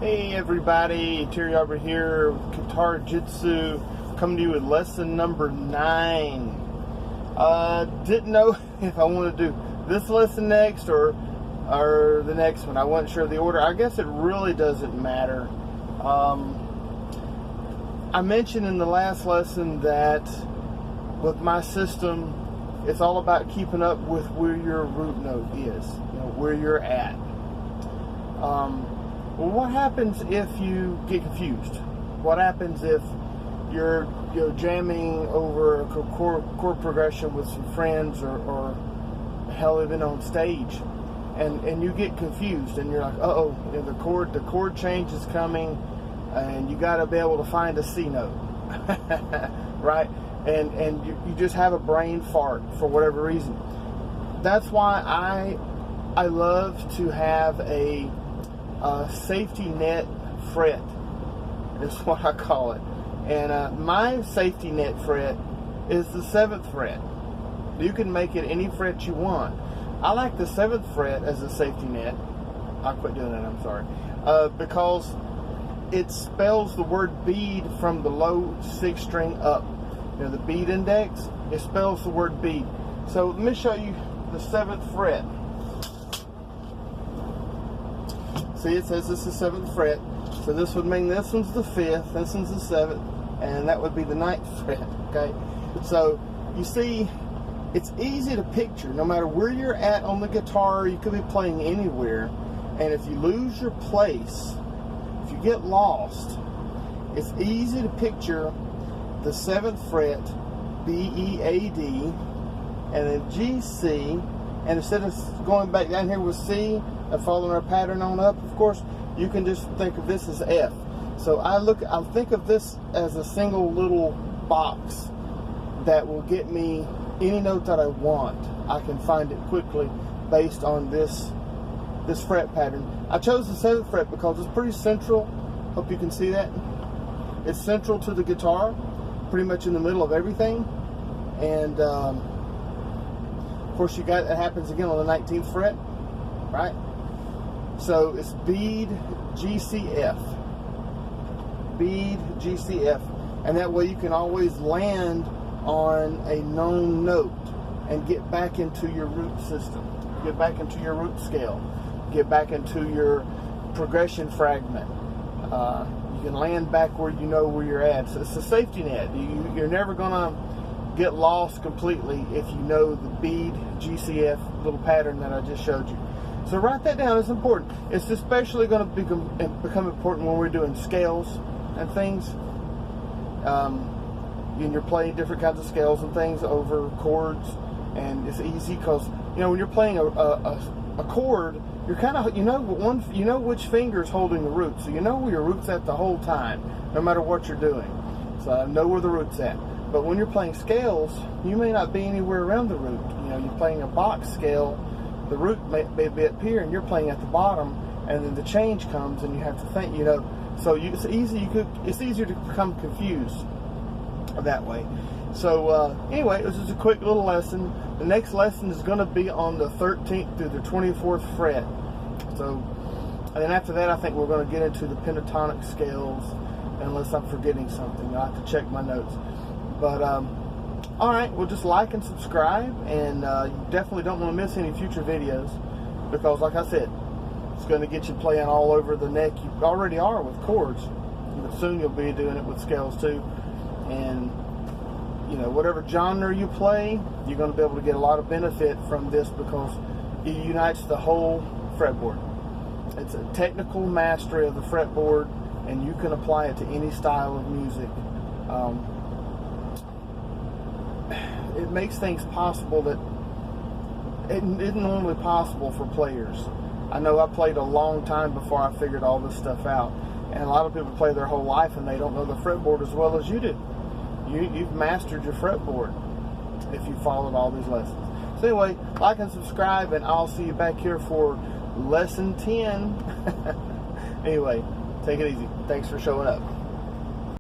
Hey everybody, Guitarjitsu here with Guitarjitsu, coming to you with lesson number 9. Didn't know if I want to do this lesson next or the next one. I wasn't sure of the order. I guess it really doesn't matter. I mentioned in the last lesson that with my system, it's all about keeping up with where your root note is, where you're at. Well, what happens if you get confused? What happens if you're jamming over a chord progression with some friends or hell, even on stage, and you get confused and you're like, uh-oh, the chord change is coming, and you got to be able to find a C note, right? And you just have a brain fart for whatever reason. That's why I love to have a safety net fret is what I call it, and my safety net fret is the 7th fret. You can make it any fret you want. I like the 7th fret as a safety net. I'll quit doing that, I'm sorry, because it spells the word bead from the low 6th string up. The bead index, it spells the word bead. So let me show you the 7th fret. See, it says this is 7th fret, so this would mean this one's the 5th, this one's the 7th, and that would be the 9th fret, okay? So, you see, it's easy to picture, no matter where you're at on the guitar, you could be playing anywhere, and if you lose your place, if you get lost, it's easy to picture the 7th fret, B, E, A, D, and then G, C, and instead of going back down here with C and following our pattern on up, of course, you can just think of this as F. So I'll think of this as a single little box that will get me any note that I want. I can find it quickly based on this fret pattern. I chose the 7th fret because it's pretty central. Hope you can see that. It's central to the guitar, pretty much in the middle of everything. And of course, it happens again on the 19th fret, right? So it's bead, G, C, F. Bead, G, C, F. And that way you can always land on a known note and get back into your root system, get back into your root scale, get back into your progression fragment. You can land back where you know where you're at. So it's a safety net. You're never going to get lost completely if you know the bead, GCF little pattern that I just showed you. So write that down. It's important. It's especially going to become important when we're doing scales and things. And you're playing different kinds of scales and things over chords, and it's easy because when you're playing a chord, you're kind of you know which finger is holding the root, so you know where your root's at the whole time, no matter what you're doing. So I know where the root's at. But when you're playing scales, you may not be anywhere around the root. You're playing a box scale, the root may be up here, and you're playing at the bottom, and then the change comes, and you have to think, So it's easier to become confused that way. So anyway, this is a quick little lesson. The next lesson is going to be on the 13th through the 24th fret. So, and then after that, I think we're going to get into the pentatonic scales, unless I'm forgetting something. I'll have to check my notes. But, all right, well, just like and subscribe, and you definitely don't want to miss any future videos, because, like I said, it's going to get you playing all over the neck. You already are with chords, but soon you'll be doing it with scales, too. And, whatever genre you play, you're going to be able to get a lot of benefit from this because it unites the whole fretboard. It's a technical mastery of the fretboard, and you can apply it to any style of music. It makes things possible that it isn't normally possible for players. I know I played a long time before I figured all this stuff out, and a lot of people play their whole life and they don't know the fretboard as well as you do. You've mastered your fretboard if you followed all these lessons. So anyway, like and subscribe, and I'll see you back here for lesson 10. Anyway, take it easy. Thanks for showing up.